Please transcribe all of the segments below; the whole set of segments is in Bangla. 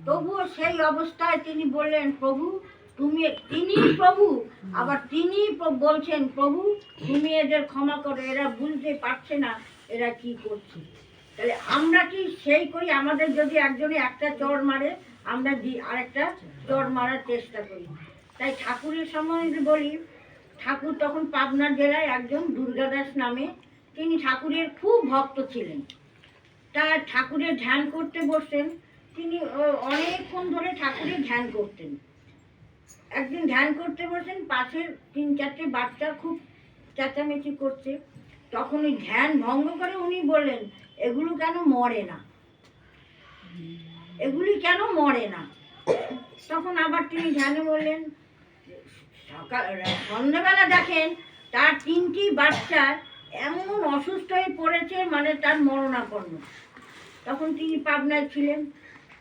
তবুও সেই অবস্থায় তিনি বললেন, প্রভু তিনি প্রভু, আবার তিনি বলছেন, প্রভু তুমি এদের ক্ষমা করো, এরা বুঝতে পারছে না এরা কি করছে। তাহলে আমরা কি সেই করি? আমাদের যদি একজনে একটা চড় মারে, আমরা আরেকটা চড় মারার চেষ্টা করি। তাই ঠাকুরের সম্বন্ধে বলি, ঠাকুর তখন পাবনা জেলায় একজন দুর্গাদাস নামে, তিনি ঠাকুরের খুব ভক্ত ছিলেন। তা ঠাকুরের ধ্যান করতে বসতেন, তিনি অনেকক্ষণ ধরে ঠাকুরের ধ্যান করতেন। একদিন ধ্যান করতে বসেন, পাশের 3-4টে বাচ্চা খুব চেঁচামেচি করছে। তখন ওই ধ্যান ভঙ্গ করে উনি বললেন, এগুলো কেন মরে না, এগুলি কেন মরে না? তখন আবার তিনি ধ্যানে বললেন, সন্ধ্যাবেলা দেখেন তার 3টি বাচ্চা এমন অসুস্থ হয়ে পড়েছে, মানে তার মরণাপন্ন। তখন তিনি পাবনায় ছিলেন,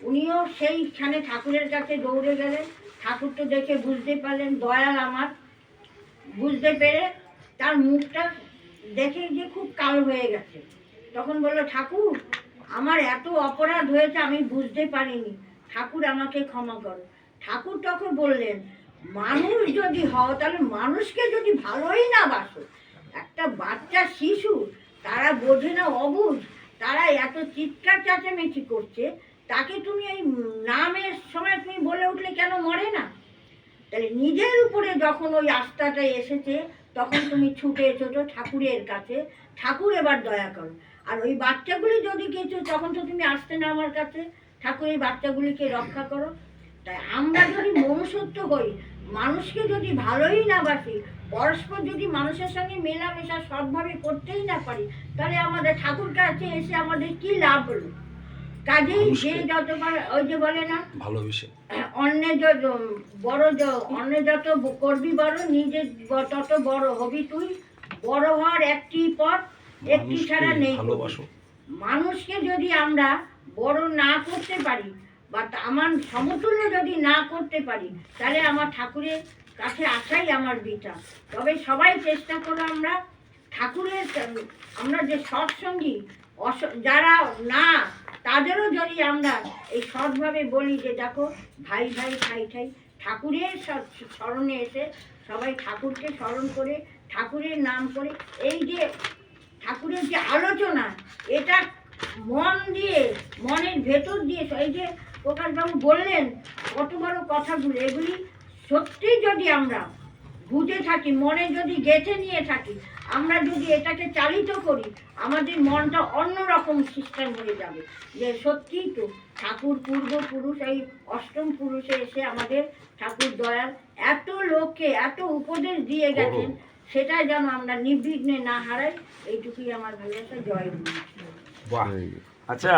উনিও সেইখানে ঠাকুরের কাছে দৌড়ে গেলেন। ঠাকুর তো দেখে বুঝতে পারলেন, দয়াল আমার, বুঝতে পেরে তার মুখটা দেখে যে খুব কালো হয়ে গেছে। তখন বলল, ঠাকুর আমার এত অপরাধ হয়েছে, আমি বুঝতে পারিনি, ঠাকুর আমাকে ক্ষমা করো। ঠাকুর তখন বললেন, মানুষ যদি হও তাহলে মানুষকে যদি ভালোই না বাসো, একটা বাচ্চা শিশু, তারা বোঝে না, অবুঝ, তারা এত চিৎকার চেঁচামেচি করছে, তাকে তুমি এই নামের সময় তুমি বলে উঠলে কেন মরে না? তাহলে নিজের উপরে যখন ওই আস্থাটা এসেছে, তখন তুমি ছুটে এসেছো ঠাকুরের কাছে, ঠাকুর এবার দয়া করো। আর ওই বাচ্চাগুলি যদি কিছু, তখন তো তুমি আসতে না আমার কাছে, ঠাকুর এই বাচ্চাগুলিকে রক্ষা করো। তাই আমরা যদি মনুষ্যত্ব হই, মানুষকে যদি ভালোই না বাসি, পরস্পর যদি মানুষের সঙ্গে মেলামেশা সৎভাবে করতেই না পারি, তাহলে আমাদের ঠাকুর কাছে এসে আমাদের কি লাভ হলো? কাজেই যে যতবার, ওই যে বলে না, ভালোবেসে অন্য অন্য যত করবি বড়, নিজে তত বড় হবি তুই। বড় হওয়ার একটি পথ, একটি ছাড়া নেই। মানুষকে যদি আমরা বড় না করতে পারি, বা আমার সমতুল্য যদি না করতে পারি, তাহলে আমার ঠাকুরের কাছে আসাই আমার বৃথা। তবে সবাই চেষ্টা করো, আমরা ঠাকুরের, আমরা যে সৎসঙ্গী, যারা না, তাদেরও যদি আমরা এই সৎভাবে বলি যে দেখো ভাই ভাই ঠাই ঠাই, ঠাকুরের স্মরণে এসে সবাই ঠাকুরকে স্মরণ করে, ঠাকুরের নাম করে, এই যে ঠাকুরের যে আলোচনা, এটা মন দিয়ে, মনের ভেতর দিয়ে, এই যে প্রকাশবাবু বললেন কত বড় কথাগুলো, এগুলি সত্যি যদি আমরা বুঝে থাকি, মনে যদি গেঁথে নিয়ে থাকি, আমরা যদি এটাকে চালিত করি, আমাদের মনটা অন্যরকম সিস্টেম হয়ে যাবে, যে সত্যিই তো ঠাকুর পূর্বপুরুষ, এই অষ্টম পুরুষে এসে আমাদের ঠাকুর দয়াল এত লোককে এত উপদেশ দিয়ে গেছেন, সেটা যেন আমরা নির্বিঘ্নে না হারাই। এইটুকুই আমার ভালোবাসা। জয় গুরু। বাহ, আচ্ছা।